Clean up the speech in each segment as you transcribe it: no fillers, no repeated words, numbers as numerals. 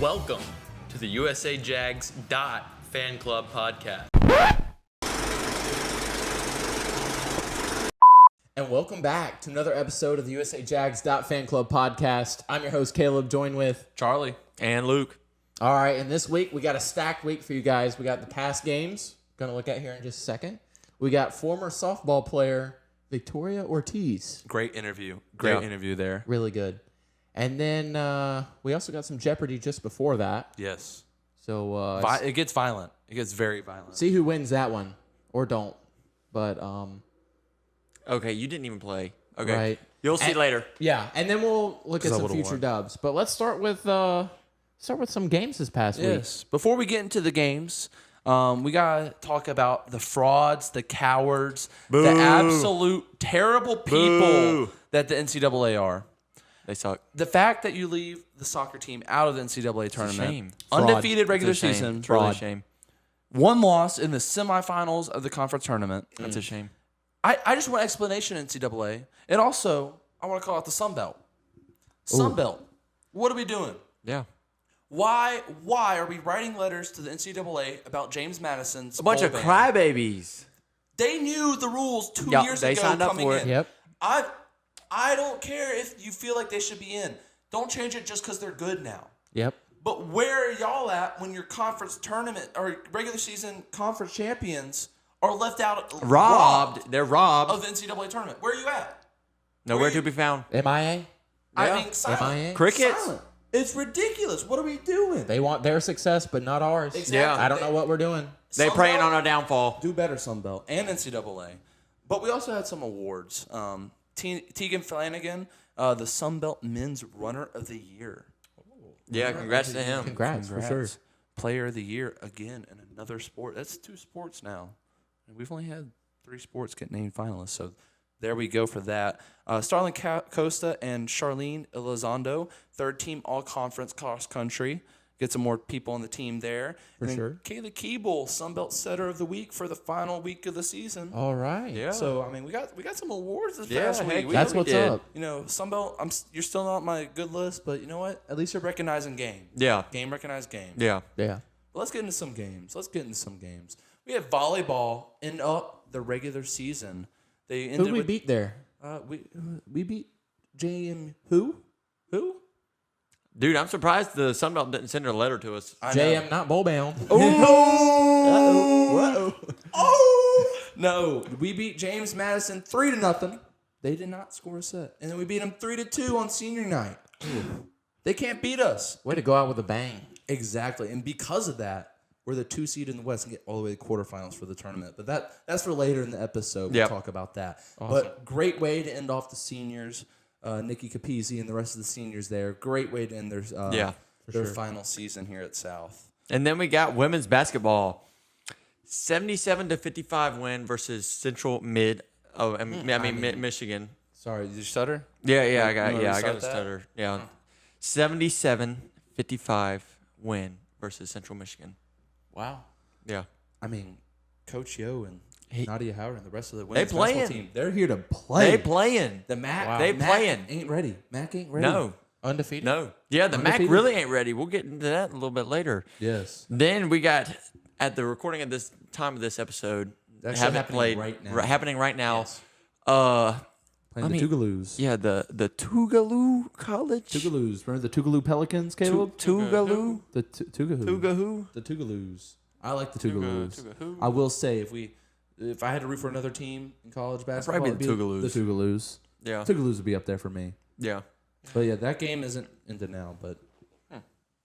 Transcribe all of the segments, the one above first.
Welcome to the Usajags.fanclub podcast. And welcome back to another episode of the Usajags.fanclub podcast. I'm your host, Caleb, joined with Charlie. And Luke. All right, and this week we got a stacked week for you guys. We got the past games, going to look at here in just a second. We got former softball player Victoria Ortiz. Great interview. Interview there. Really good. And then we also got some Jeopardy just before that. Yes. So It gets violent. It gets very violent. see who wins that one, or don't. But Okay, you didn't even play. Okay, right. You'll see later. Yeah, and then we'll look at I some would've future won. dubs. But let's start with some games this past week. Yes. Before we get into the games, we got to talk about the frauds, the cowards, the absolute terrible people that the NCAA are. They suck. The fact that you leave the soccer team out of the NCAA tournament, shame. undefeated regular It's a shame. season, It's really a shame. one loss in the semifinals of the conference tournament. That's a shame. I just want explanation, NCAA. And also, I want to call out the Sun Belt. Sun Belt. What are we doing? Yeah. Why are we writing letters to the NCAA about James Madison's A bunch bowl of ban? crybabies. They knew the rules 2 Yep, years they ago signed up coming for in. it. Yep. I don't care if you feel like they should be in. Don't change it just because they're good now. Yep. But where are y'all at when your conference tournament or regular season conference champions are left out? Robbed. They're robbed. of the NCAA tournament. Where are you at? Nowhere where to be found. MIA? I mean, silent. MIA? Crickets. Silent. It's ridiculous. What are we doing? They want their success, but not ours. Exactly. Yeah. I don't know what we're doing. They Sun preying Belt- on our downfall. Do better, Sun Belt and NCAA. But we also had some awards. Tegan Flanagan, the Sun Belt Men's Runner of the Year. Yeah, congrats to him. Congrats, for sure. Player of the Year again in another sport. That's 2 sports now. And we've only had 3 sports get named finalists. So there we go for that. Starling Costa and Charlene Elizondo, 3rd team all-conference cross-country. Get some more people on the team there. For sure. Kayla Keeble, Sunbelt Setter of the Week for the final week of the season. All right. Yeah. So, I mean, we got some awards this Yeah, past heck week. yeah. That's we what's did. up. You know, Sunbelt, you're still not on my good list, but you know what? At least you're recognizing game. Yeah. Game recognized game. Yeah. Yeah. But let's get into some games. We had volleyball end up the regular season. They ended Who did we with, beat there? we beat JM who? Who? Dude, I'm surprised the Sun Belt didn't send a letter to us. I know. JM, not bowl bound. Oh, no, we beat James Madison 3-0. They did not score a set, and then we beat them 3-2 on senior night. They can't beat us. Way to go out with a bang. Exactly, and because of that, we're the 2 seed in the West and get all the way to quarterfinals for the tournament. But that's for later in the episode. We'll Yep. talk about that. Awesome. But great way to end off the seniors. Nikki Capizzi and the rest of the seniors there. Great way to end their final season here at South. And then we got women's basketball. 77-55 win versus Central Mid. Oh, Michigan. Sorry, did you stutter? Yeah, You I wanna got a restart that? stutter. Yeah. 77-55 win versus Central Michigan. Wow. Yeah. I mean, Coach Yo and Nadia Howard and the rest of the They women's basketball playing. team, they're here to play. They playing. The Mac, Wow. They Mac playing. ain't ready. Mac ain't ready. No. Undefeated? No. Yeah, the Undefeated. MAC really ain't ready. We'll get into that a little bit later. Yes. Then we got, at the recording of this time of this episode, That's haven't happening played, right now. happening right now. Yes. Playing I mean, the Toogaloos. Yeah, the Tougaloo College. Toogaloos. Remember the Tougaloo Pelicans, Caleb? Tougaloo. The Toogahoo. Toogahoo. The Toogaloos. I like the Toogaloos. Toogahoo. I will say, if I had to root for another team in college basketball, probably be it'd the Toogaloos. The Toogaloos. Yeah. Toogaloos would be up there for me. Yeah. But yeah, that game isn't into now, but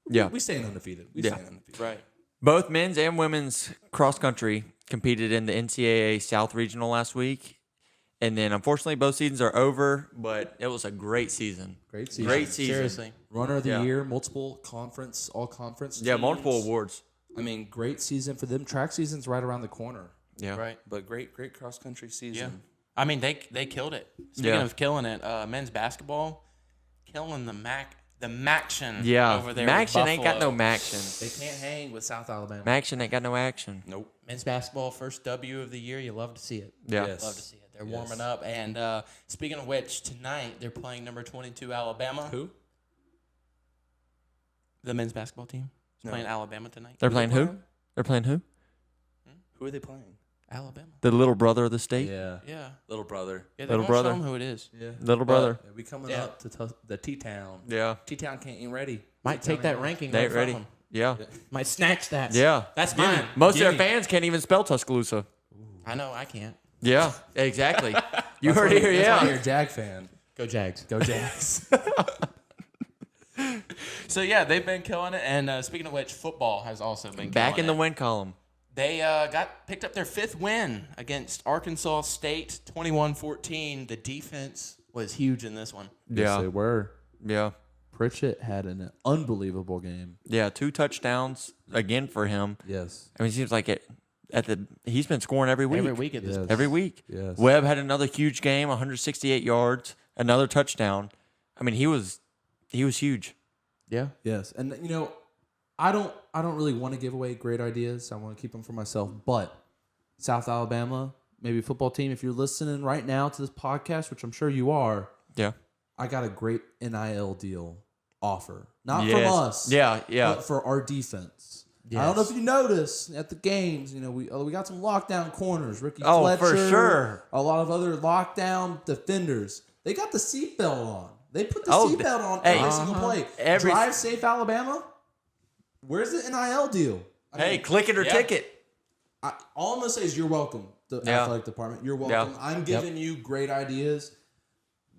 Yeah. we staying undefeated. Right. Both men's and women's cross country competed in the NCAA South Regional last week. And then, unfortunately, both seasons are over, but it was a great season. Great season. Great season. Seriously. Runner of the Yeah. year, multiple conference, all conference. Yeah, teams. multiple awards. I mean, great season for them. Track season's right around the corner, Yeah. Right. but great cross country season. Yeah. I mean, they killed it. Speaking Yeah. of killing it, men's basketball, killing the Maction Yeah. over there. Maction with ain't got no Buffalo. Maction. They can't hang with South Alabama. Maction ain't got no action. Nope. Men's basketball, first W of the year. You love to see it. Yeah. Yes. Love to see it. They're warming up. And speaking of which, tonight they're playing number 22 Alabama. Who? The men's basketball team is playing Alabama tonight. They're playing who? They're playing who? Who are they playing? Alabama. The little brother of the state. Yeah. Yeah. Little brother. Yeah, they Little won't brother. show them who it is. Yeah. Little brother. We coming Yeah. up to the T-Town. Yeah. T-Town ain't ready. Might take that ranking They right from ready? them. Yeah. Might snatch that. Yeah. That's mine. Most of their Gimme. fans can't even spell Tuscaloosa. I know, I can't. Yeah. Exactly. You heard it here. That's why you're Yeah. a Jag fan. Go Jags. Go Jags. So, yeah, they've been killing it. And speaking of which, football has also been Back in killing the it. win column. They picked up their 5th win against Arkansas State, 21-14. The defense was huge in this one. Yes, they Yeah. were. Yeah. Pritchett had an unbelievable game. Yeah. 2 touchdowns again for him. Yes. I mean, it seems like he's been scoring every week. Every week at this Yes. point. Every week. Yes. Webb had another huge game, 168 yards, another touchdown. I mean, he was huge. Yeah. Yes, and I don't really want to give away great ideas. I want to keep them for myself. But South Alabama, maybe football team, if you're listening right now to this podcast, which I'm sure you are, Yeah. I got a great NIL deal offer. Not Yes. from us. Yeah. Yeah. But for our defense. I don't know if you noticed at the games, we got some lockdown corners. Ricky Oh, Fletcher, for sure. a lot of other lockdown defenders. They got the seatbelt on. They put the Oh, seatbelt on hey, every single play. every- Drive safe, Alabama. Where's the NIL deal? Hey, click it or yeah. ticket. All I'm gonna say is you're welcome. The Yeah. athletic department, you're welcome. Yeah. I'm giving you great ideas.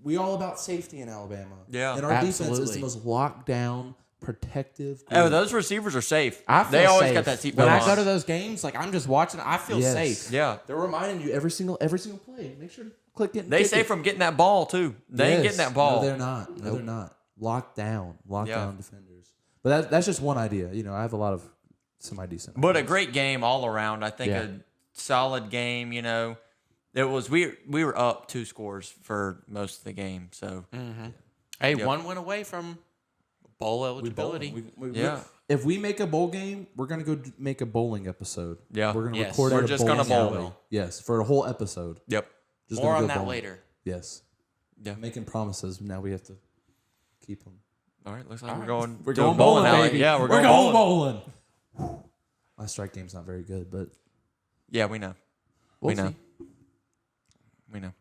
We all about safety in Alabama. Yeah. and our defense is Absolutely. the most locked down, protective. Oh, group. those receivers are safe. I feel They always safe. got that seatbelt When on. I go to those games, like I'm just watching, I feel Yes. safe. Yeah. They're reminding you every single play. Make sure to click it. and They kick say it. from getting that ball too. They ain't Yes. getting that ball. No, they're not. No, they're not. Locked down Yeah. defenders. But that's just one idea. I have a lot of semi-decent. But a ideas. great game all around. I think Yeah. a solid game. It was we were up 2 scores for most of the game. So Hey, Yep. one went away from bowl eligibility. yeah. If we make a bowl game, we're gonna go make a bowling episode. Yeah. We're gonna Yes. record. We're at a just gonna bowling bowl. alley. Yes, for a whole episode. Yep. Just More gonna on go that bowling. later. Yes. Yeah. Making promises. Now we have to keep them. All right. Looks like we're going. We're to a going bowling, alley. baby. Yeah, we're going going bowling. My strike game's not very good, but Yeah, we know. We'll we know. see. We know.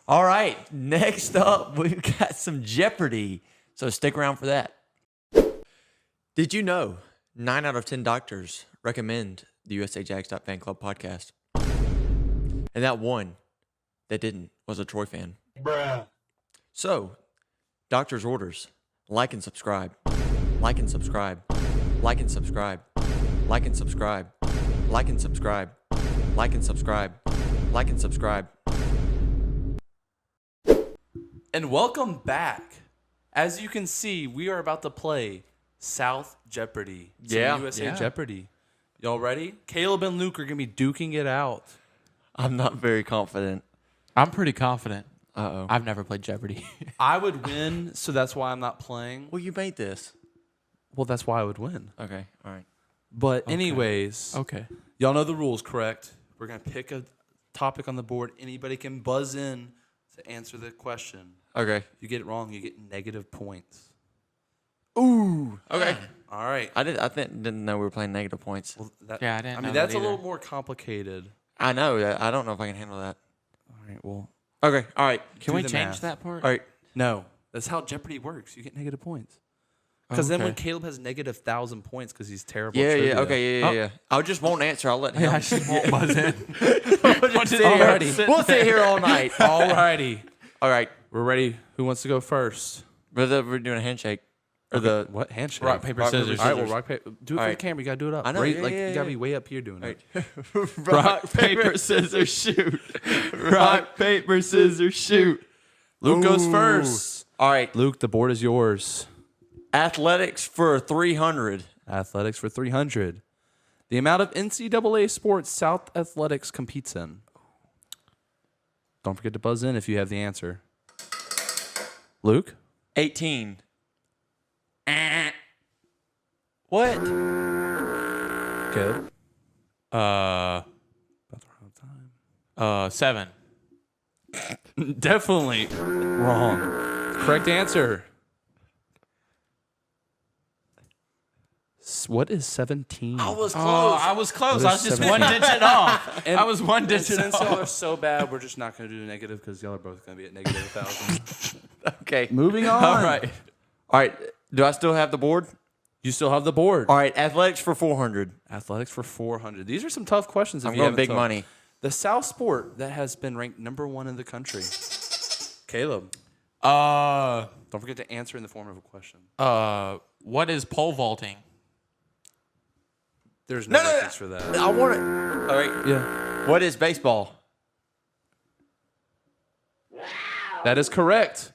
All right. Next up, we've got some Jeopardy. So stick around for that. Did you know 9 out of 10 doctors recommend the Usajags.fanclub podcast? And that one that didn't was a Troy fan. Bruh. So, doctor's orders. Like and subscribe. Like and subscribe. Like and subscribe. Like and subscribe. Like and subscribe. Like and subscribe. Like and subscribe. And welcome back. As you can see, we are about to play South Jeopardy. Some Yeah. USA Yeah. Jeopardy. Y'all ready? Caleb and Luke are going to be duking it out. I'm not very confident. I'm pretty confident. Uh-oh. I've never played Jeopardy. I would win, so that's why I'm not playing. Well, you made this. Well, that's why I would win. Okay. All right. But anyways, Okay. y'all know the rules, correct? We're going to pick a topic on the board. Anybody can buzz in to answer the question. Okay. If you get it wrong, you get negative points. Ooh. Okay. All right. I didn't know we were playing negative points. Well, that, Yeah, I didn't know that's that a little either. more complicated. I know. I don't know if I can handle that. All right. Well, Okay. All right. Can Do we the change math. that part? All right. no. That's how Jeopardy works. You get negative points. Because then when Okay. Caleb has negative 1,000 points because he's terrible. Yeah. at Yeah. trivia. Okay. Yeah. Yeah. I just won't answer. I'll let him. Yeah, she won't buzz in. We'll just sit here. Alrighty. We'll sit here all night. All righty. All right. We're ready. Who wants to go first? We're doing a handshake. Or the What? Handshake. Rock, paper, Rock, scissors. All right, well, rock, paper. Do it for All the right. camera. You got to do it up. I know, Right, yeah, like, yeah, you got to yeah. be way up here doing it. rock, paper, scissors, shoot. Rock, paper, scissors, shoot. Luke goes Ooh. first. All right. Luke, the board is yours. Athletics for 300. Athletics for 300. The amount of NCAA sports South Athletics competes in. Don't forget to buzz in if you have the answer. Luke? 18. What? Good. About to run out of time. 7. Definitely wrong. Correct answer. What is 17? I was close. Oh, I was close. What I is was just 17? one digit off. And- I was one And digit since y'all are off. so bad, we're just not going to do negative because y'all are both going to be at negative 1,000. Okay. Moving on. All right. All right. Do I still have the board? You still have the board. All right. Athletics for 400. Athletics for 400. These are some tough questions. If I'm you going haven't big took. money. The South sport that has been ranked number 1 in the country. Caleb, don't forget to answer in the form of a question. What is pole vaulting? There's no rankings for that. I want it. All right. Yeah, What is baseball? that is correct.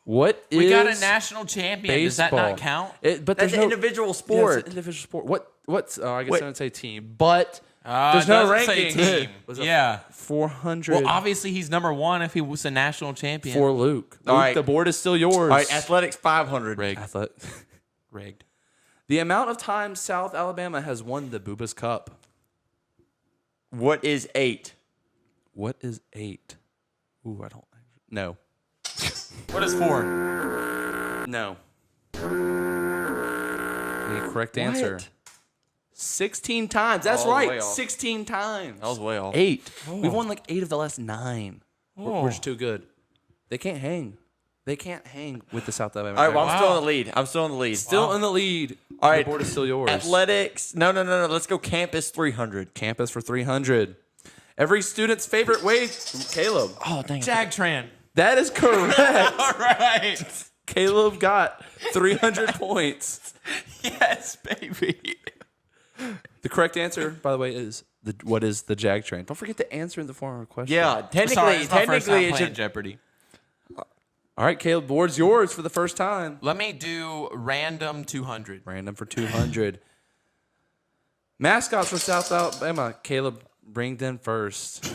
What is We got a national champion. Does that baseball? not count? But That's there's an no individual Yeah, it's sport. an individual sport. What's? I guess Wait. I don't say team, but There's no Say ranking. team. Was it Yeah. 400 Well, obviously he's number 1 if he was a national champion. for Luke. All Luke, right. the board is still yours. All right. Athletics 500. Athlet- Rigged. The amount of times South Alabama has won the Bubas Cup. What is 8? What is 8? Ooh, I don't. No. What is 4? No. The correct answer. 16 times. That's Oh, way right. off. 16 times. That was way off. 8. We've won like 8 of the last 9. Oh. We're just too good. They can't hang. They can't hang with the South Alabama. All right. Well, I'm Jaguars. still in the lead. I'm still in the lead. Still in the lead. All right. The board is still yours. Athletics. No. Let's go campus 300. Campus for 300. Every student's favorite way. Caleb. Oh, dang it. Jagtran. That is correct. All right. Caleb got 300 points. Yes, baby. The correct answer, by the way, is what is the Jag train? Don't forget to answer in the form of a question. Yeah. Technically, Sorry, it's my first time it playing should. Jeopardy. All right, Caleb, board's yours for the first time. Let me do random 200. Random for 200. Mascots for South Alabama. Caleb, bring in first.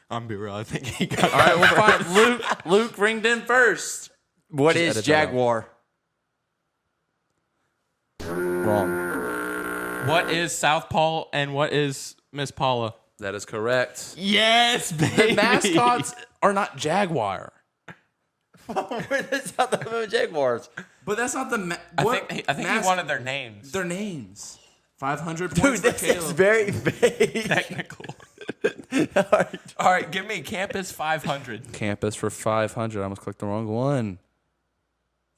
I'm be real. I think he got All right, well, fine. Luke, ringed in first. What Just is edit that out. Jaguar? Wrong. What is Southpaw and what is Miss Paula? That is correct. Yes, baby. The mascots are not Jaguar. Where the South Alabama Jaguars? But that's not the I think he wanted their names. their names. 500 points Dude, for this is Caleb. very vague. Technical. All right. All right, give me Campus 500. Campus for 500. I almost clicked the wrong one.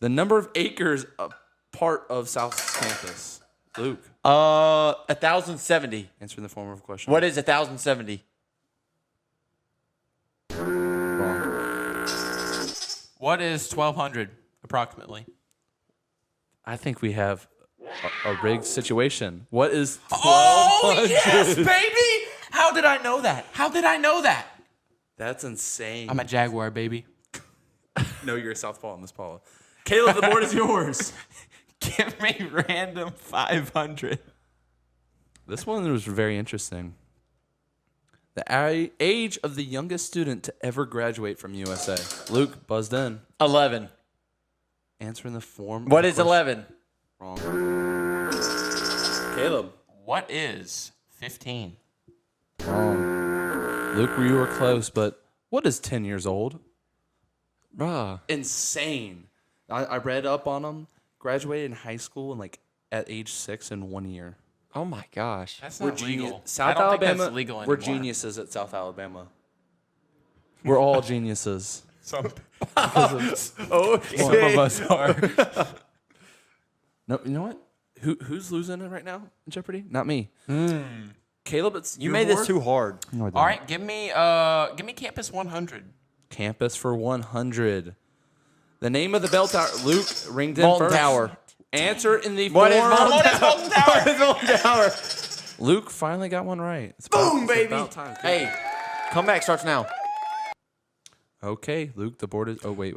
The number of acres a part of South Campus. Luke, 1,070. answer in the form of a question. What is 1,070? Wrong. What is 1,200 approximately? I think we have a rigged situation. What is 1200? Oh, yes, baby. How did I know that? How did I know that? That's insane. I'm a Jaguar, baby. No, you're a Southpaw on this, Paula. Caleb, the board is yours. Give me random 500. This one was very interesting. The age of the youngest student to ever graduate from USA. Luke, buzzed in. 11. Answer in the form. What of is question. 11? Wrong. Caleb. What is 15? Wrong. Luke, you were close, but what is 10 years old? Bruh. Insane. I read up on them. Graduated in high school and at age 6 in 1 year. Oh my gosh. That's We're not legal. South I don't Alabama. think that's legal anymore. We're geniuses at South Alabama. We're all geniuses. Some Okay. of us are. No, you know what? Who's losing it right now in Jeopardy? Not me. Caleb, it's You your made this board. too hard. No, I didn't. All right, give me Campus 100. Campus for 100. The name of the bell tower. Luke ringed in Molten first. Tower. Answer in the What is form. Molten Tower? What is Molten Tower? Luke finally got one right. It's Boom, it's baby. about time. Hey, comeback starts now. Okay, Luke, the board is. Oh, wait.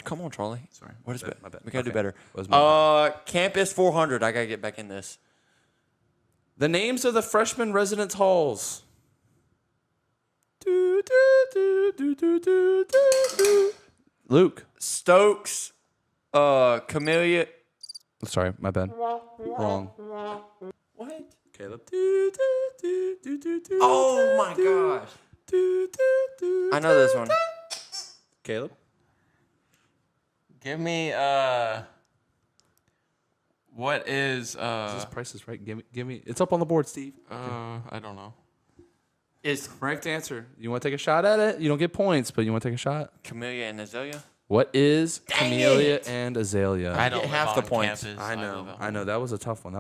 Come on, Charlie. Sorry. What is My it? bad. We gotta do Okay. better. Was my bad. Campus 400. I gotta get back in this. The names of the freshman residence halls. Luke. Stokes, Camellia. Sorry, my bad. Wrong. What? Caleb. Oh my gosh. I know this one. Give Caleb. me What is This Price is Right. Give me. It's up on the board, Steve. I don't know. Is Correct answer. You want to take a shot at it? You don't get points, but you want to take a shot? Camellia and Azalea? What is Camellia and Azalea? I don't get live half the on points. campus. I know. That was a tough one.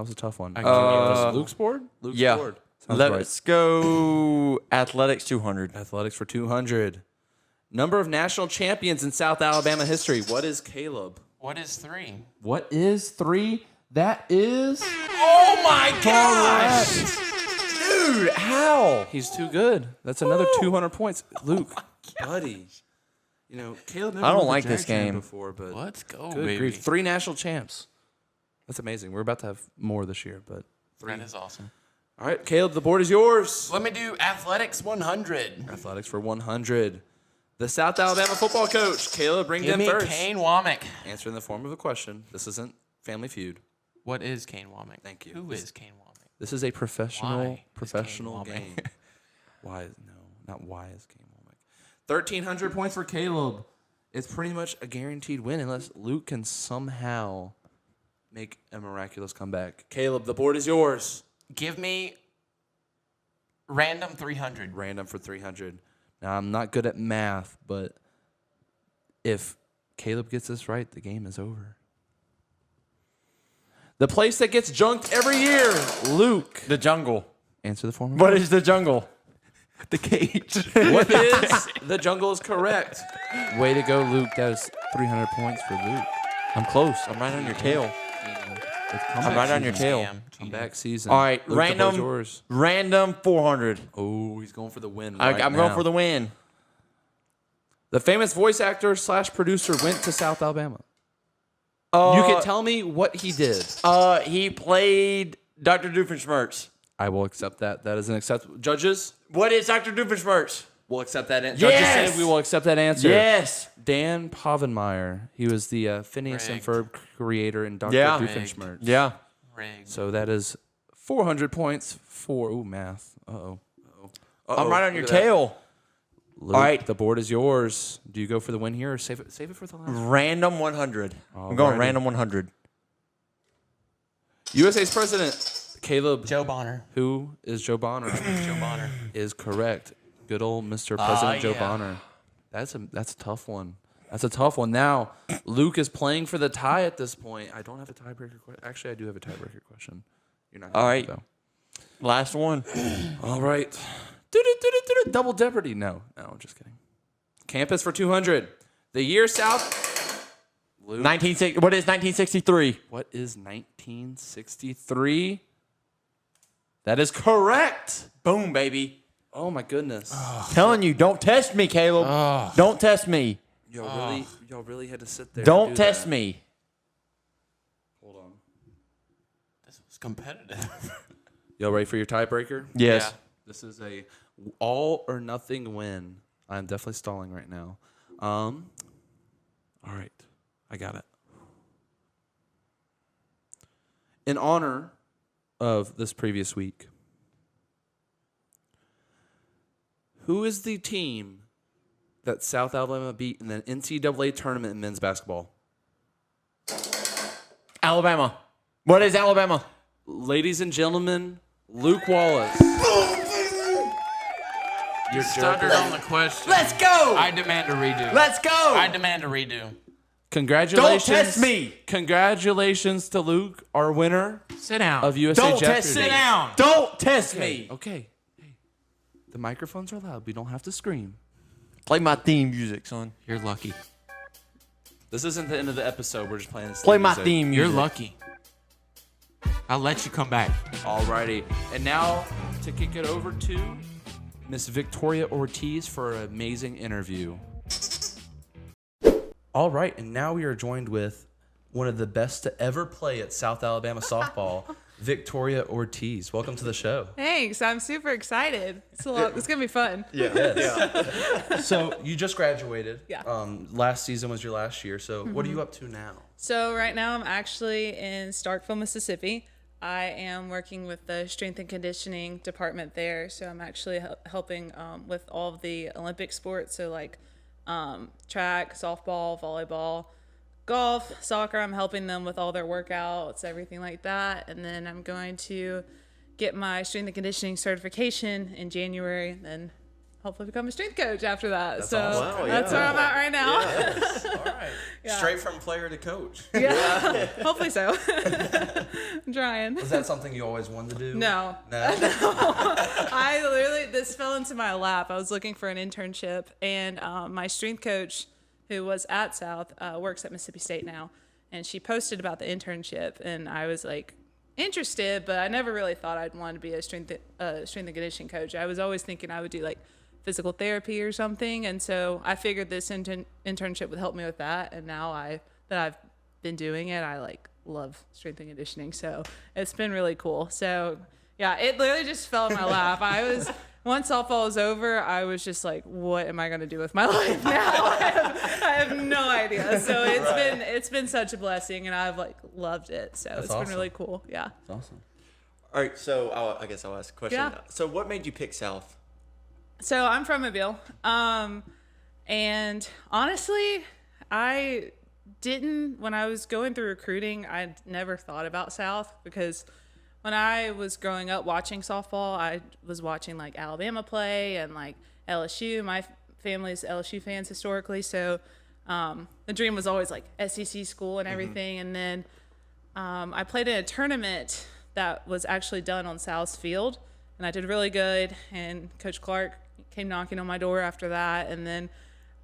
I Luke's board? Luke's Yeah. board. Sounds right. Let's go athletics 200. Athletics for 200. Number of national champions in South Alabama history. What is Caleb? What is 3? What is 3? That is Oh my gosh! Dude, how? He's too good. That's another 200 points. Luke, buddy. You know, Caleb never I don't won the like this Jags champ game. before, but Let's go, good baby. grief. 3 national champs. That's amazing. We're about to have more this year, but 3. That is awesome. All right, Caleb, the board is yours. Let me do athletics 100. Athletics for 100. The South Alabama football coach. Caleb, bring Give them me first. Kane Womack. Answer in the form of a question. This isn't Family Feud. What is Kane Womack? Thank you. Who is Kane Womack? This is a professional Why is professional Kane game. Womack? Why? No, not why is Kane Womack. 1,300 points for Caleb. It's pretty much a guaranteed win unless Luke can somehow make a miraculous comeback. Caleb, the board is yours. Give me random 300. Random for 300. Now, I'm not good at math, but if Caleb gets this right, the game is over. The place that gets junked every year, Luke. The jungle. Answer the form. What is the jungle? The cage. What is the jungle is correct. Way to go, Luke. That is 300 points for Luke. I'm close. I'm right on your tail. I'm right on your tail. Comeback season. All right, Luke, the board's random yours. random 400. Oh, he's going for the win. I'm going for the win. The famous voice actor / producer went to South Alabama. You can tell me what he did. He played Dr. Doofenshmirtz. I will accept that. That is an acceptable. Judges, What is Dr. Doofenshmirtz? we'll accept that answer. Yes! Judges say we will accept that answer. Yes. Dan Povenmire. He was the Phineas and Rigged. Ferb creator and Dr. Yeah. Doofenshmirtz. Yeah. Rigged. So that is 400 points for math. Uh-oh. I'm right on your Look at that. tail. Luke, All right. the board is yours. Do you go for the win here or save it for the last? Random 100. I'm going Alrighty. random 100. USA's president, Caleb. Joe Bonner. Who is Joe Bonner? Joe Bonner. Is correct. Good old Mr. President Joe yeah. Bonner. That's a tough one. That's a tough one. Now, Luke is playing for the tie at this point. I don't have a tiebreaker question. Actually, I do have a tiebreaker question. You're not. All gonna right. have it, Last one. though. All right. Do-do-do-do-do-do. Double Jeopardy. No, I'm just kidding. Campus for 200. The year South. Luke. 1960. What is 1963? What is 1963? That is correct. Boom, baby. Oh my goodness. Telling you, don't test me, Caleb. Don't test me. Y'all really had to sit there. Don't and do test that. me. Hold on. This was competitive. Y'all ready for your tiebreaker? Yes. Yeah. This is a all or nothing win. I'm definitely stalling right now. All right. I got it. In honor of this previous week, who is the team that South Alabama beat in the NCAA tournament in men's basketball? Alabama. What is Alabama? Ladies and gentlemen, Luke Wallace. You're Stuttered on the question. Let's go. I demand a redo. Let's go. I demand a redo. Congratulations. Don't test me. Congratulations to Luke, our winner Sit down. of USA Don't Jeopardy. test me. Sit down. Don't test me. Okay. Hey, the microphones are loud. We don't have to scream. Play my theme music, son. You're lucky. This isn't the end of the episode. We're just playing this. Play my music. theme music. You're lucky. I'll let you come back. Alrighty. And now to kick it over to Miss Victoria Ortiz for an amazing interview. All right, and now we are joined with one of the best to ever play at South Alabama softball, Victoria Ortiz. Welcome to the show. Thanks. I'm super excited. It's gonna be fun. So you just graduated. Yeah. Last season was your last year. So what are you up to now? So right now I'm actually in Starkville, Mississippi. I am working with the strength and conditioning department there. So I'm actually helping with all of the Olympic sports. So like track, softball, volleyball, golf, soccer, I'm helping them with all their workouts, everything like that. And then I'm going to get my strength and conditioning certification in January, and then hopefully become a strength coach after that. That's awesome. Wow, that's where I'm at right now. All right. Straight from player to coach. Yeah. Hopefully so. I'm trying. Was that something you always wanted to do? No. No. This fell into my lap. I was looking for an internship, and my strength coach, who was at South, works at Mississippi State now, and she posted about the internship, and I was like interested, but I never really thought I'd want to be a strength and conditioning coach. I was always thinking I would do like physical therapy or something, and so I figured this internship would help me with that. And now that I've been doing it, I like love strength and conditioning, so it's been really cool. So yeah, it literally just fell in my lap. Once softball was over, I was just like, what am I going to do with my life now? I have no idea. So it's been such a blessing, and I've like loved it. So it's been really cool. Yeah. That's awesome. All right, so I guess I'll ask a question. Yeah. So what made you pick South? So I'm from Mobile. And honestly, when I was going through recruiting, I never thought about South, because when I was growing up watching softball, I was watching like Alabama play and like LSU. My family's LSU fans historically, so the dream was always like SEC school and everything. And then I played in a tournament that was actually done on South's field, and I did really good. And Coach Clark came knocking on my door after that, and then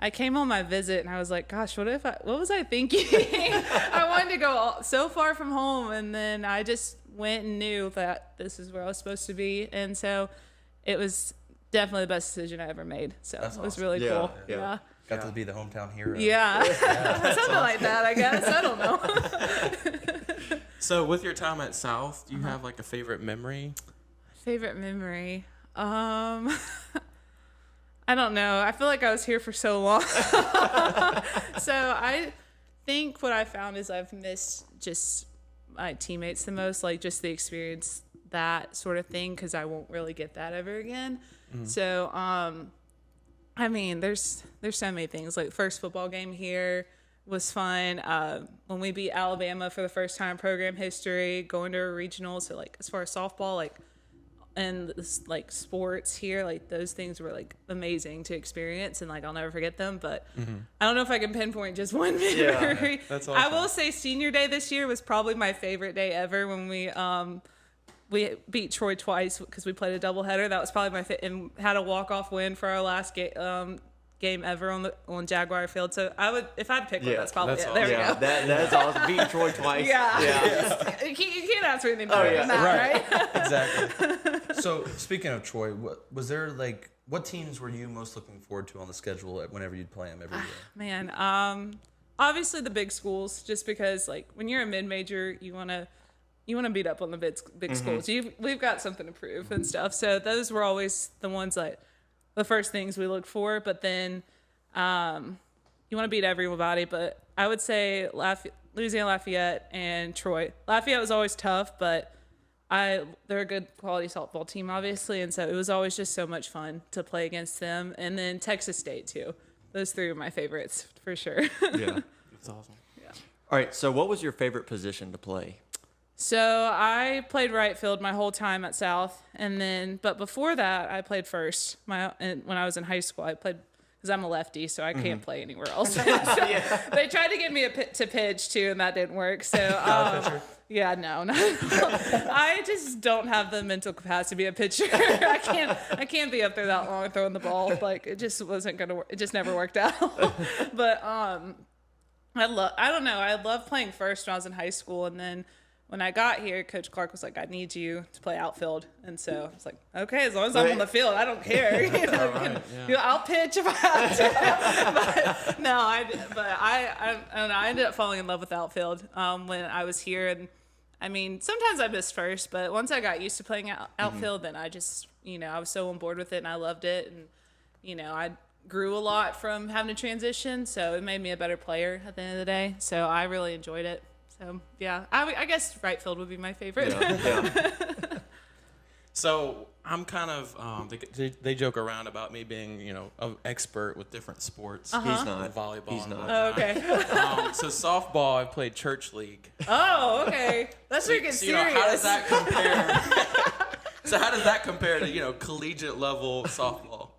I came on my visit, and I was like, gosh, what was I thinking? I wanted to go so far from home, and then I just went and knew that this is where I was supposed to be. And so it was definitely the best decision I ever made. So it was really cool. Yeah. Got to be the hometown hero. Yeah. Something like that, I guess. I don't know. So with your time at South, do you have like a favorite memory? Favorite memory? I don't know. I feel like I was here for so long. So I think what I found is I've missed just my teammates the most, like just the experience, that sort of thing, because I won't really get that ever again. So I mean, there's so many things. Like first football game here was fun. When we beat Alabama for the first time in program history, going to a regional. So like as far as softball, like, and this, like sports here, like those things were like amazing to experience, and like I'll never forget them. But I don't know if I can pinpoint just one memory. Yeah, that's I awesome. will say senior day this year was probably my favorite day ever, when we beat Troy twice because we played a doubleheader. That was probably and had a walk-off win for our last game ever on Jaguar field. So I would, if I had to pick one, that's probably that's it. There we go. That's awesome. Beating Troy twice. Yeah. You can't ask for anything better than that, right? Exactly. So speaking of Troy, what teams were you most looking forward to on the schedule whenever you'd play them every year? Man, obviously the big schools, just because like when you're a mid-major, you want to beat up on the big schools. We've got something to prove and stuff. So those were always the ones like the first things we look for. But then you want to beat everybody. But I would say Louisiana Lafayette and Troy. Lafayette was always tough, but they're a good quality softball team, obviously. And so it was always just so much fun to play against them. And then Texas State too. Those three are my favorites for sure. Yeah. That's awesome. All right, so what was your favorite position to play? So I played right field my whole time at South, but before that I played first. When I was in high school, I played, because I'm a lefty, so I can't play anywhere else. So they tried to get me to pitch too, and that didn't work. So yeah, no, I just don't have the mental capacity to be a pitcher. I can't be up there that long throwing the ball. Like it just wasn't gonna work. It just never worked out. But I don't know. I loved playing first when I was in high school, and then when I got here, Coach Clark was like, I need you to play outfield. And so I was like, okay, as long as I'm on the field, I don't care. I'll pitch if I have to. I ended up falling in love with outfield when I was here. And I mean, sometimes I missed first, but once I got used to playing outfield, then I just, I was so on board with it and I loved it. And, I grew a lot from having to transition. So it made me a better player at the end of the day. So I really enjoyed it. So, yeah, I guess right field would be my favorite. Yeah. So I'm kind of they joke around about me being an expert with different sports. He's not. Volleyball. He's and not. Oh, whatnot. okay. So softball, I played church league. Oh, okay. That's where it gets So, serious. how does that compare? So how does that compare to collegiate level softball?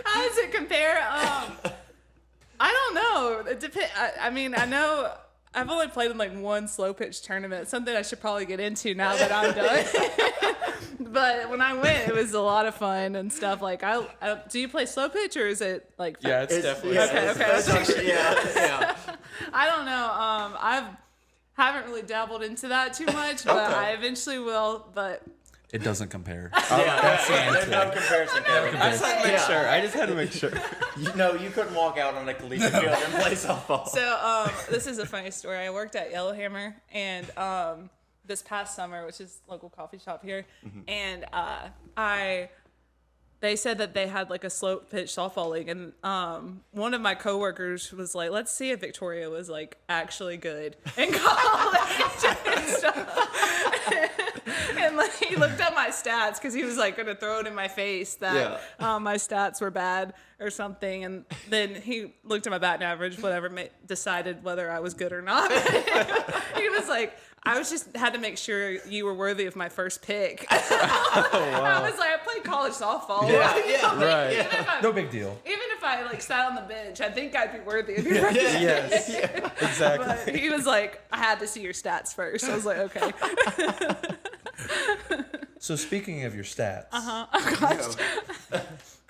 How does it compare? I don't know. It depends. I mean, I know I've only played in like one slow pitch tournament. Something I should probably get into now that I'm done. But when I went, it was a lot of fun and stuff. Like, do you play slow pitch or is it like? Yeah, it's definitely. Okay. Yeah. I don't know. Haven't really dabbled into that too much, but I eventually will. But It doesn't compare. There's no comparison. I just had to make sure. I just had to make sure. You couldn't walk out on a collegiate field and play softball. So this is a funny story. I worked at Yellowhammer and this past summer, which is a local coffee shop here, and they said that they had like a slow pitch softball league, and one of my coworkers was like, "Let's see if Victoria was like actually good in college and stuff." And like, he looked at my stats because he was like going to throw it in my face that my stats were bad or something, and then he looked at my batting average, whatever, decided whether I was good or not. He was like, I was just had to make sure you were worthy of my first pick. I was like, I played college softball. Right. No big deal. Even if I like sat on the bench, I think I'd be worthy of your first pick. Yes, exactly. But he was like, I had to see your stats first. I was like, okay. So speaking of your stats, Oh gosh.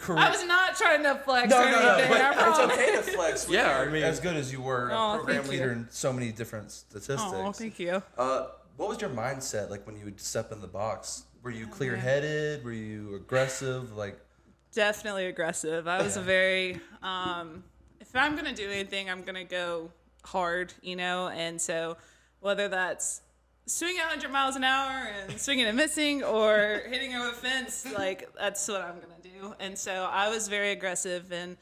I was not trying to flex or anything. but I it's promise. okay to flex. When Yeah, you're I mean- as good as you were, Oh, a program thank you. leader in so many different statistics. Oh, thank you. What was your mindset like when you would step in the box? Were you clear-headed? Were you aggressive? Like, Definitely aggressive. I was a very, if I'm going to do anything, I'm going to go hard, and so whether that's swinging 100 miles an hour and swinging and missing or hitting over the fence, like that's what I'm going to do. And so I was very aggressive, and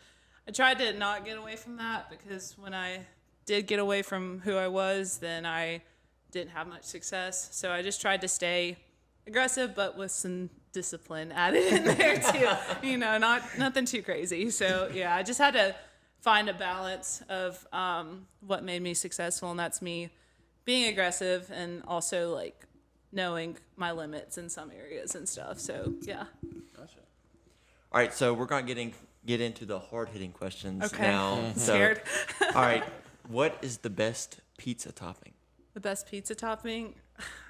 I tried to not get away from that because when I did get away from who I was, then I didn't have much success. So I just tried to stay aggressive, but with some discipline added in there too. Nothing too crazy. So yeah, I just had to find a balance of what made me successful, and that's me being aggressive and also like knowing my limits in some areas and stuff. So yeah. All right, so we're going to get into the hard-hitting questions now. I'm scared. All right, what is the best pizza topping? The best pizza topping?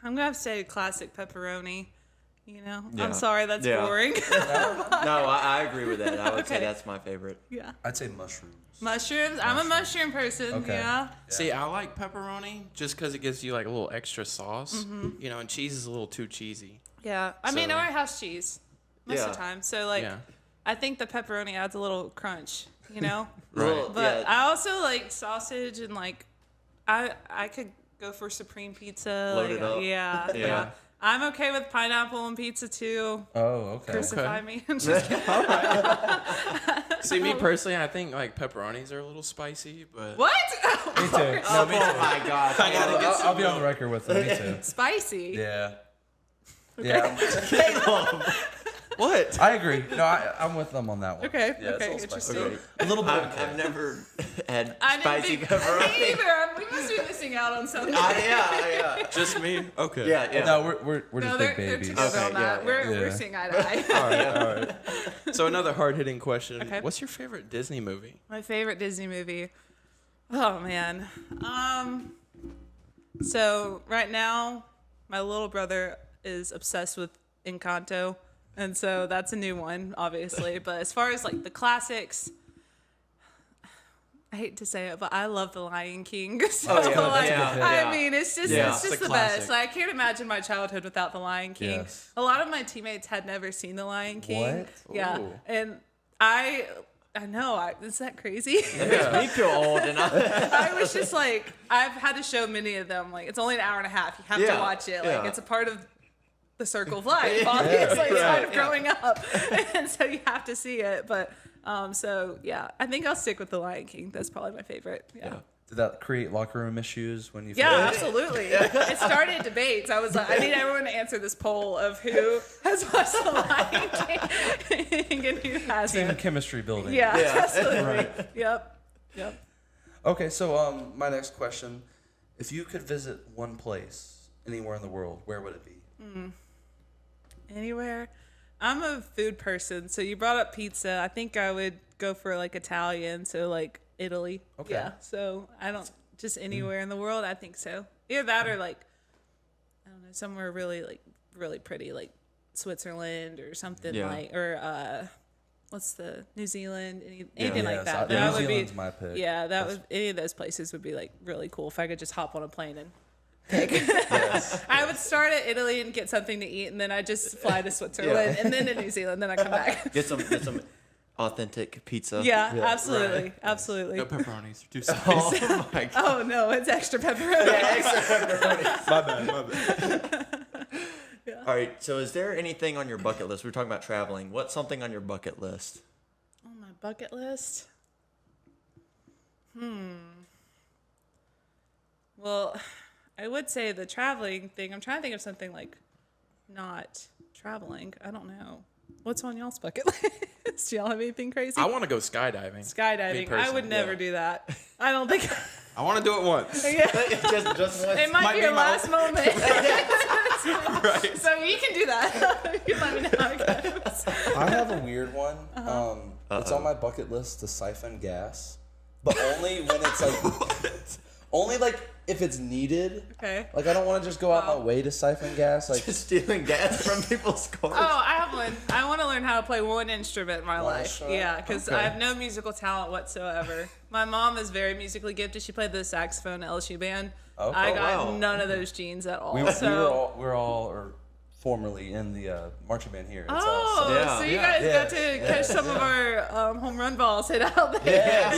I'm gonna have to say classic pepperoni. Yeah. I'm sorry, that's Yeah. boring. No, I agree with that. I would say Okay. that's my favorite. Yeah. I'd say mushrooms. Mushrooms. I'm a mushroom person. Okay. Yeah. See, I like pepperoni just because it gives you like a little extra sauce, and cheese is a little too cheesy. Yeah. I mean, So- I like house cheese most of the time. So like, Yeah. I think the pepperoni adds a little crunch. Right. But I also like sausage and like, I could go for supreme pizza. Load like, it up. Yeah. Yeah. I'm okay with pineapple and pizza too. Oh, okay. Crucify me. I'm just kidding. See, me personally, I think like pepperonis are a little spicy, but What? Me too. Oh my gosh. I gotta get I'll be on the record with them. Me too. Spicy. Yeah. Yeah. what? I agree. No, I'm with them on that one. Okay. Yeah, it's Okay. a little Interesting. spicy. A little bit. I've never had I didn't spicy think, pepperoni. Me either. We must be missing out on something. Yeah. Just me? Okay. Yeah. No, we're No, just they're big babies. together on Okay, that. yeah, We're yeah. seeing eye to eye. All right. So another hard-hitting question. Okay. What's your favorite Disney movie? My favorite Disney movie. Oh man. So right now, my little brother is obsessed with Encanto, and so that's a new one, obviously. But as far as like the classics, I hate to say it, but I love The Lion King. So Oh, yeah, like, that's a good pick. I mean, it's just Yeah. it's just It's a the classic. best. Like, I can't imagine my childhood without The Lion King. Yes. A lot of my teammates had never seen The Lion King. What? Yeah, Ooh. and I know. Is that crazy? It makes me feel old, and I was just like, I've had to show many of them. Like, it's only an hour and a half. You have Yeah, to watch it. Like, yeah. it's a part of the circle of life. Obviously, it's part of growing up, and so you have to see it. But so yeah, I think I'll stick with The Lion King. That's probably my favorite. Yeah. Did that create locker room issues when you? Yeah, absolutely. It started debates. I was like, I need everyone to answer this poll of who has watched The Lion King and who Team hasn't. chemistry building. Yeah, absolutely. Right. Yep. Okay, so my next question: if you could visit one place anywhere in the world, where would it be? Anywhere. I'm a food person, so you brought up pizza. I think I would go for like Italian, so like Italy. Okay. Yeah. So I don't just anywhere in the world. I think so. Either that or like I don't know, somewhere really pretty, like Switzerland or something like or what's the New Zealand, anything like that. New That would Zealand's be my pick. yeah. That would any of those places would be like really cool if I could just hop on a plane and pick. I would start at Italy and get something to eat, and then I just fly to Switzerland and then to New Zealand. Then I come back. Get some authentic pizza. Yeah, absolutely, absolutely. No pepperonis. Too spicy. Oh my god. Oh no, it's extra pepperoni. My bad. All right. So, is there anything on your bucket list? We were talking about traveling. What's something on your bucket list? On my bucket list. Well, I would say the traveling thing. I'm trying to think of something like not traveling. I don't know. What's on y'all's bucket list? Do y'all have anything crazy? I want to go skydiving. Me Skydiving. I personally, would never yeah. do that. I don't think. I want to do it once. Yeah. just once. It might be your last moment. Right. So you can do that. You can let me know how it goes. I have a weird one. It's on my bucket list to siphon gas, but only when it's like, only like if it's needed. Okay. Like I don't want to just go out my way to siphon gas. Like Just stealing gas from people's cars. Oh, I have one. I want to learn how to play one instrument in my life. instrument? Yeah, because I have no musical talent whatsoever. My mom is very musically gifted. She played the saxophone at LSU band. Oh, I got wow. none of those genes at all. we were so. all formerly in the marching band here. At South, Oh, Yeah. so you Yeah. guys got to catch some of our home run balls hit out there.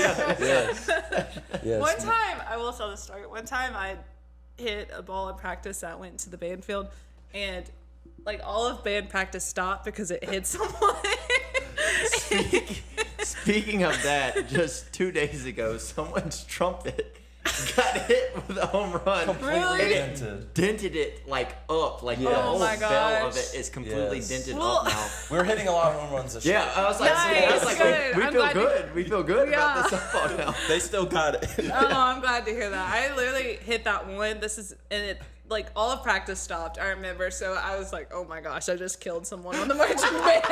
Yes. One time, I will tell this story. One time I hit a ball in practice that went to the band field, and like all of band practice stopped because it hit someone. Speaking of that, just 2 days ago, someone's trumpet got hit with a home run. Really? And it dented it like up, like the Yes. whole Oh my bell of gosh. it is completely Yes. dented Well- up now. We're hitting a lot of home runs this year. Yeah, I was like, Nice, good. we I'm feel glad good. We feel good about Yeah. the softball now. They still got it. Oh, I'm glad to hear that. I literally hit that one. And it like all of practice stopped. I remember, so I was like, oh my gosh, I just killed someone on the marching band.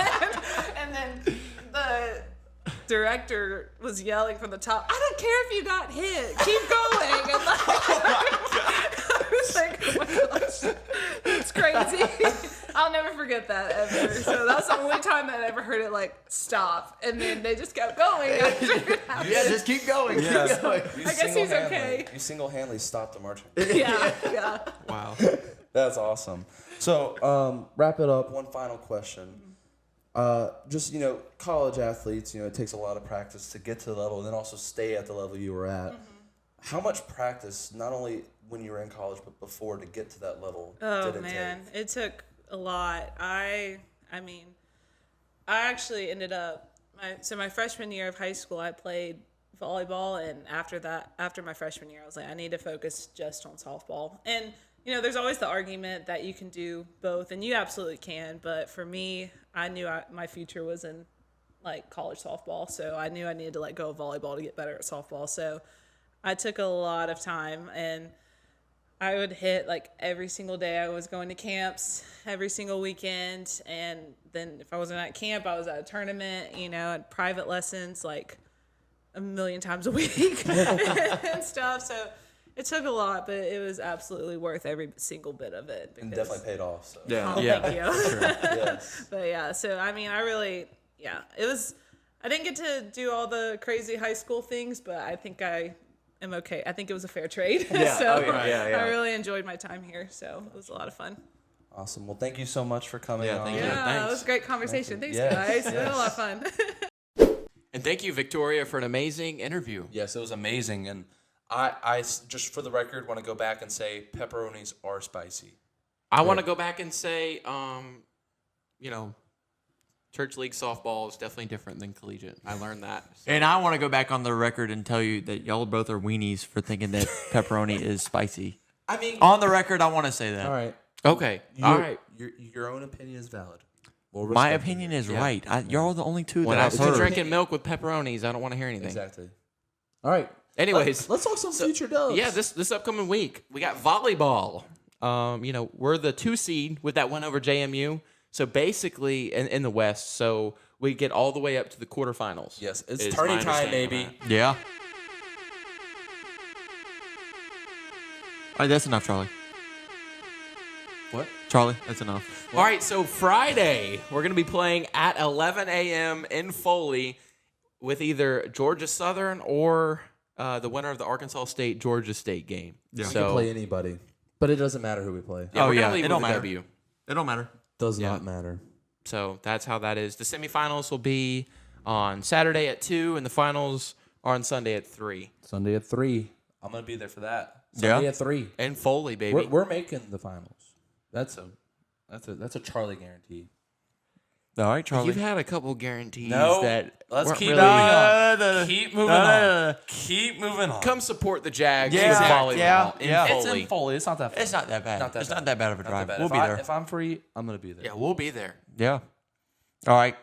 And then the director was yelling from the top, I don't care if you got hit, keep going. And I was like, oh my gosh, that's crazy. I'll never forget that ever. So that's the only time that I ever heard it like stop, and then they just kept going. After it happened. Yeah, just keep going. Keep going. You I guess he's single-handedly- okay. You single-handedly stopped the marching. Yeah. Wow. That's awesome. So, wrap it up. One final question. Just, college athletes, it takes a lot of practice to get to the level and then also stay at the level you were at. How much practice, not only when you were in college, but before to get to that level, Oh did it man, take? it took a lot. I mean, I actually ended up my freshman year of high school, I played volleyball, and after my freshman year, I was like, I need to focus just on softball. And there's always the argument that you can do both, and you absolutely can. But for me, I knew my future was in like college softball, so I knew I needed to let go of volleyball to get better at softball. So I took a lot of time, and I would hit like every single day. I was going to camps every single weekend, and then if I wasn't at camp, I was at a tournament, and private lessons like a million times a week and stuff. So it took a lot, but it was absolutely worth every single bit of it. And definitely paid off. So. Yeah. Oh, thank you. Yes. But yeah, so I mean, it was. I didn't get to do all the crazy high school things, but I think I am okay. I think it was a fair trade. Yeah. So Oh, yeah. I really enjoyed my time here. So it was a lot of fun. Awesome. Well, thank you so much for coming Yeah, on. thank you. Yeah, thanks. it was a great conversation. Thanks, Yes, guys. It was yes. a lot of fun. And thank you, Victoria, for an amazing interview. Yes, it was amazing. And I just for the record, want to go back and say pepperonis are spicy. I want to go back and say, Church league softball is definitely different than collegiate. I learned that. And I want to go back on the record and tell you that y'all both are weenies for thinking that pepperoni is spicy. I mean, On the record, I want to say that. All right. okay, all right. Your own opinion is valid. My opinion is right. Y'all are the only two When that I I've start heard. drinking milk with pepperonis, I don't want to hear anything. Exactly. All right. Anyways, Let's talk some future dubs. yeah, this upcoming week we got volleyball. We're the 2 seed with that win over JMU. So basically, in the West, so we get all the way up to the quarterfinals. Yes, it's is turning my time, understanding baby. of Yeah. All right, that's enough, Charlie. What? Charlie, that's enough. that. All right, so Friday we're gonna be playing at 11 a.m. in Foley with either Georgia Southern or the winner of the Arkansas State Georgia State game. We So can play anybody, but it doesn't matter who we play. yeah, Oh, we're yeah, gonna leave it with don't a matter. W. It don't matter. Does not matter. So that's how that is. The semifinals will be on Saturday at 2, and the finals are on Sunday at 3. Sunday at 3. I'm gonna be there for that. Sunday Yeah. at 3. And Foley, baby. We're making the finals. That's a Charlie guarantee. All right, Charlie. You've had a couple guarantees No, that let's weren't keep really. moving on. Keep moving on. Keep moving on. Come support the Jags Yeah, with volleyball yeah, in yeah. It's Foley. in Foley. It's not that far. It's not that bad. Not that it's bad. not that bad of a Not drive. that bad. We'll be there. If I'm free, I'm gonna be there. Yeah, we'll be there. Yeah. All right.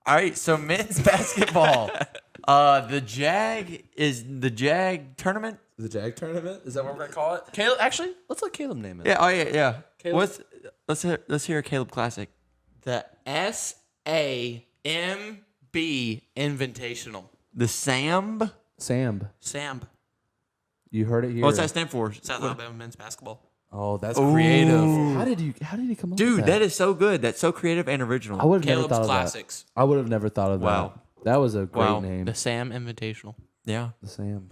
All right. So men's basketball. The Jag tournament. The Jag tournament? Is that what we're gonna Call it. Caleb. Actually, let's let Caleb name it. Yeah. Oh yeah. Yeah. Caleb. Let's hear a Caleb classic. The SAMB Invitational. The SAMB. Samb. SAMB. You heard it here. What's that stand for? South Alabama men's basketball. Oh, that's creative. Ooh. How did you come up Dude, with that is so good. That's so creative and original. I would have never Caleb's thought of Classics. that. I would have never thought of Wow. that. That was a great Wow. name. The SAM Invitational. Yeah. The Samb.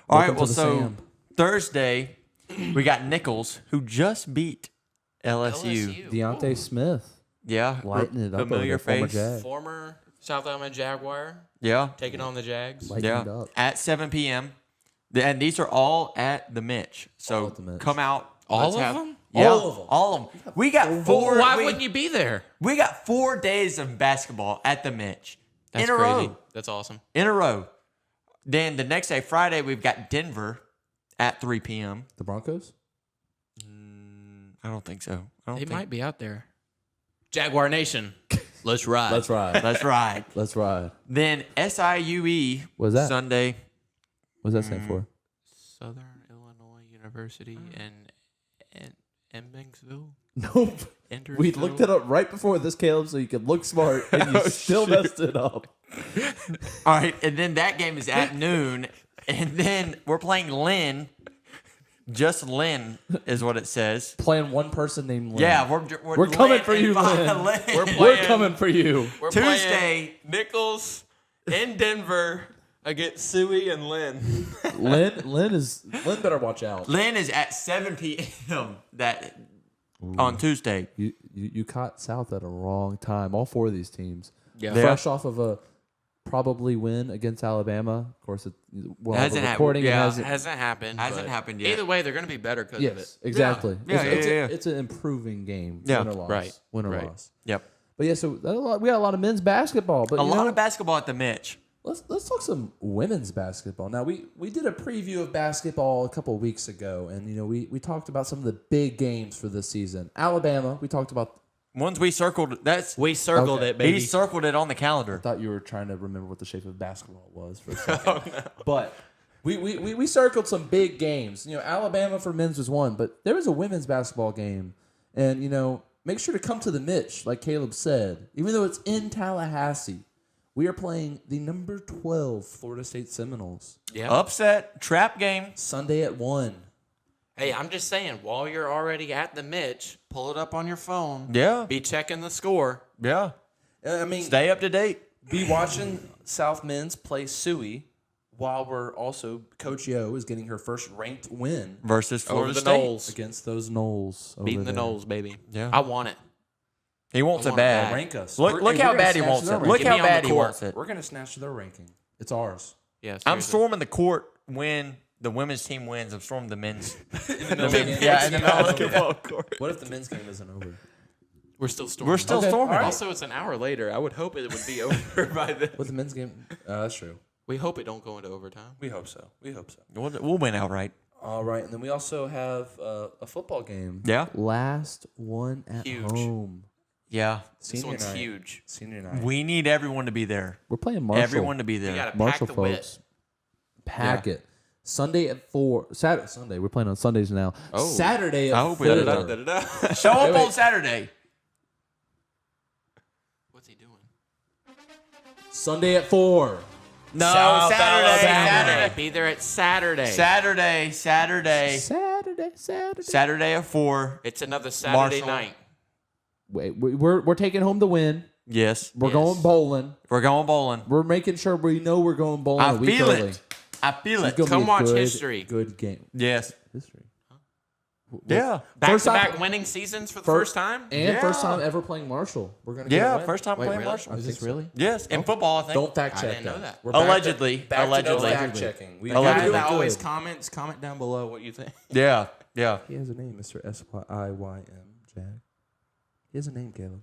All right. Welcome Well, to the so Samb. Thursday we got Nichols, who just beat LSU. Deontay Smith. Yeah. Lighting it up over Familiar there, former face. Jag. Former South Alabama Jaguar Yeah. taking on the Jags. Lighting it Yeah. up. At 7 p.m. And these are all at the Mitch. So All at the Mitch. come out. All Let's of have- them? Yeah, All of them. all of them. We got four. Why we, wouldn't you be there? We got 4 days of basketball at the Mitch. That's in a crazy. row. That's awesome. In a row. Then the next day, Friday, we've got Denver at 3 p.m. The Broncos? I don't think so. I don't They think. might be out there. Jaguar Nation. Let's ride. Let's ride. That's right. Let's ride. Then SIUE. What's that? Sunday. What does that stand for? Southern Illinois University in Emmonsville. Nope. We looked it up right before this, Caleb, so you could look smart, and you still messed it up. All right. And then that game is at noon. And then we're playing Lynn. Just Lynn is what it says. Playing one person named Lynn. Yeah, We're coming for you, Lynn. Lynn. Lynn. We're coming for you. We're Tuesday. playing Nichols in Denver against Suey and Lynn. Lynn better watch out. Lynn is at 7 p.m. on Tuesday. You caught South at a wrong time. All 4 of these teams. Yeah. Fresh off of a probably win against Alabama. Of course, we're Hasn't recording. happened. It Yeah. Hasn't happened. Hasn't but happened yet. Either way, they're going to be better because of it. Yes, exactly. Yeah, It's an improving game. Yeah. Win or loss. Right. Win or Right. loss. Yep. But yeah, so we got a lot of men's basketball. But A lot of basketball at the Mitch. Let's talk some women's basketball. Now we did a preview of basketball a couple weeks ago, and we talked about some of the big games for this season. Alabama, we talked about. Ones we circled. We circled Okay. it, baby. He circled it on the calendar. I thought you were trying to remember what the shape of basketball was for a second. But we circled some big games. Alabama for men's was one, but there was a women's basketball game, and make sure to come to the Mitch, like Caleb said, even though it's in Tallahassee. We are playing the number 12 Florida State Seminoles. Yeah. Upset trap game. Sunday at 1. Hey, I'm just saying, while you're already at the Mitch, pull it up on your phone. Yeah. Be checking the score. Yeah. I mean, Stay up to date. be watching South men's play Suey while we're also Coach Yo is getting her first ranked win Versus Florida Over the State. Noles. against those Knowles. over Beating the there. Knowles, baby. Yeah. I want it. He wants I it want it bad. back. Rank us. Look We're how gonna bad he snatch wants their it. Look ranking. Get how me on bad the he court. wants it. We're going to snatch their ranking. It's ours. Yeah, I'm seriously. storming the court when the women's team wins. I'm storming the men's. Yeah, Yeah, in the middle of the basketball court. What if the men's game isn't over? We're still storming. We're still Okay. storming. Also, it's an hour later. I would hope it would be over by then. With the men's game, that's true. We hope it don't go into overtime. We hope so. We hope so. We'll win outright. All right, and then we also have a football game. Yeah. Last one at Huge. home. Yeah. This one's huge. Senior night. We need everyone to be there. We're playing Marshall. Everyone to be We there. got to pack Marshall the folks. wit. Pack it. Sunday at 4. Sunday. We're playing on Sundays now. Oh. Saturday at I hope we 4. did it. Da-da-da. Show up wait. on Saturday. What's he doing? Sunday at 4. No, South Saturday. Alabama. Be there at Saturday. Saturday. Saturday at 4. It's another Saturday Marshall. night. Wait, we're taking home the win. Yes. We're Yes. going bowling. We're going bowling. We're making sure we know we're going bowling I a week feel early. it. I feel It's it. gonna Come be a watch good, history. Good game. Yes. History. Yeah. First Back-to-back time- winning seasons for the First- first time? And first Yeah. time ever playing Marshall. We're gonna get a Yeah. win. First time Wait, playing really? Marshall. Is this really? Yes. In football, I think. Don't fact check didn't know that. We're back to- Allegedly. back to no Allegedly. fact checking. We The guy Allegedly. that doing always good. comment down below what you think. Yeah. Yeah. He has a name, Mr. SYIYM Jag. He has a name, Caleb.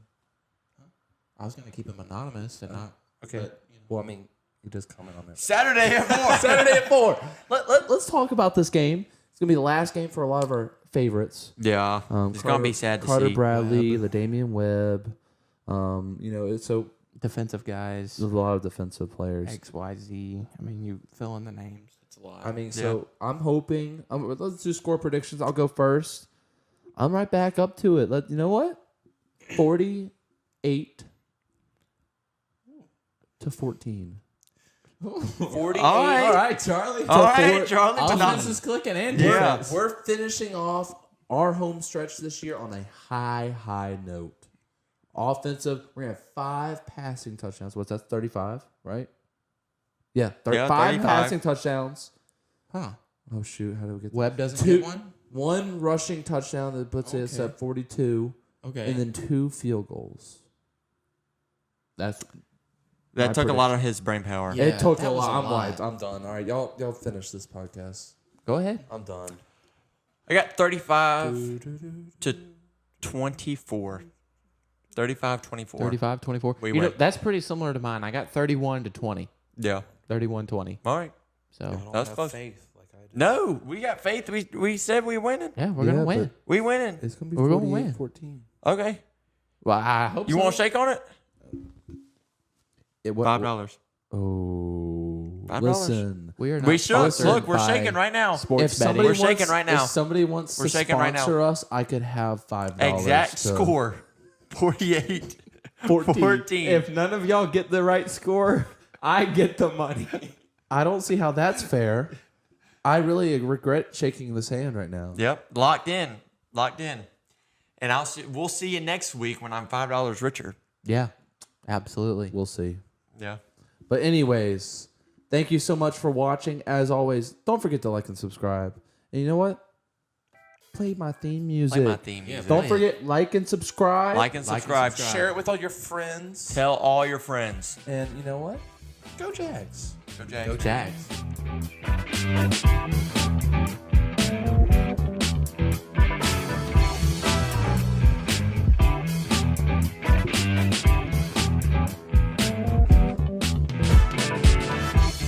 I was going to keep him anonymous and not. Okay. Well, I mean, he does comment on that. Saturday at 4. Saturday at 4. Let's talk about this game. It's gonna be the last game for a lot of our favorites. Yeah. It's going to be sad to Carter see. Bradley, LaDamian Webb. So Defensive guys. there's a lot of defensive players. XYZ. I mean, you fill in the names. It's a lot. I mean, so I'm hoping. Let's do score predictions. I'll go first. I'm right back up to it. You know what? 48 to 14. 48. All right. All right, Charlie. All right, Charlie. Offense is clicking in. Yeah. We're finishing off our home stretch this year on a high note. Offensive, we're going to have 5 passing touchdowns. What's that? 35, right? Yeah, 35. 5 passing touchdowns. Huh. Oh, shoot. How do we get Webb doesn't Two- get one? one rushing touchdown that puts us Okay. at 42, Okay. and then 2 field goals. That's That My took a lot of his brain power. Yeah, it took a that was lot. a I'm lot. like, I'm done. All right, y'all finish this podcast. Go ahead. I'm done. I got 35 to 24. 35-24. 35-24. We You know, win. that's pretty similar to mine. I got 31-20. Yeah. 31-20. All right. So, That's close. faith like I do. No, we got faith. We said we winning. yeah, we're going to Yeah, win. We winning. It's gonna be We're gonna win. 14. Okay. Well, I hope You so. want to shake on it? $5. $5. Oh, $5. listen. We are not We should. sponsored Look, we're by shaking right now. Sports If betting. somebody We're shaking wants, right now. If somebody wants We're to shaking right now. sponsor us, I could have $5. Exact to- score. 48. 14. If none of y'all get the right score, I get the money. I don't see how that's fair. I really regret shaking this hand right now. Yep. Locked in. Locked in. And we'll see you next week when I'm $5 richer. Yeah, absolutely. We'll see. Yeah. But anyways, thank you so much for watching. As always, don't forget to like and subscribe. And you know what? Play my theme music. Play my theme music. Don't forget, like and subscribe. Like and subscribe. Share it with all your friends. Tell all your friends. And you know what? Go Jags. Go Jags. Go Jags.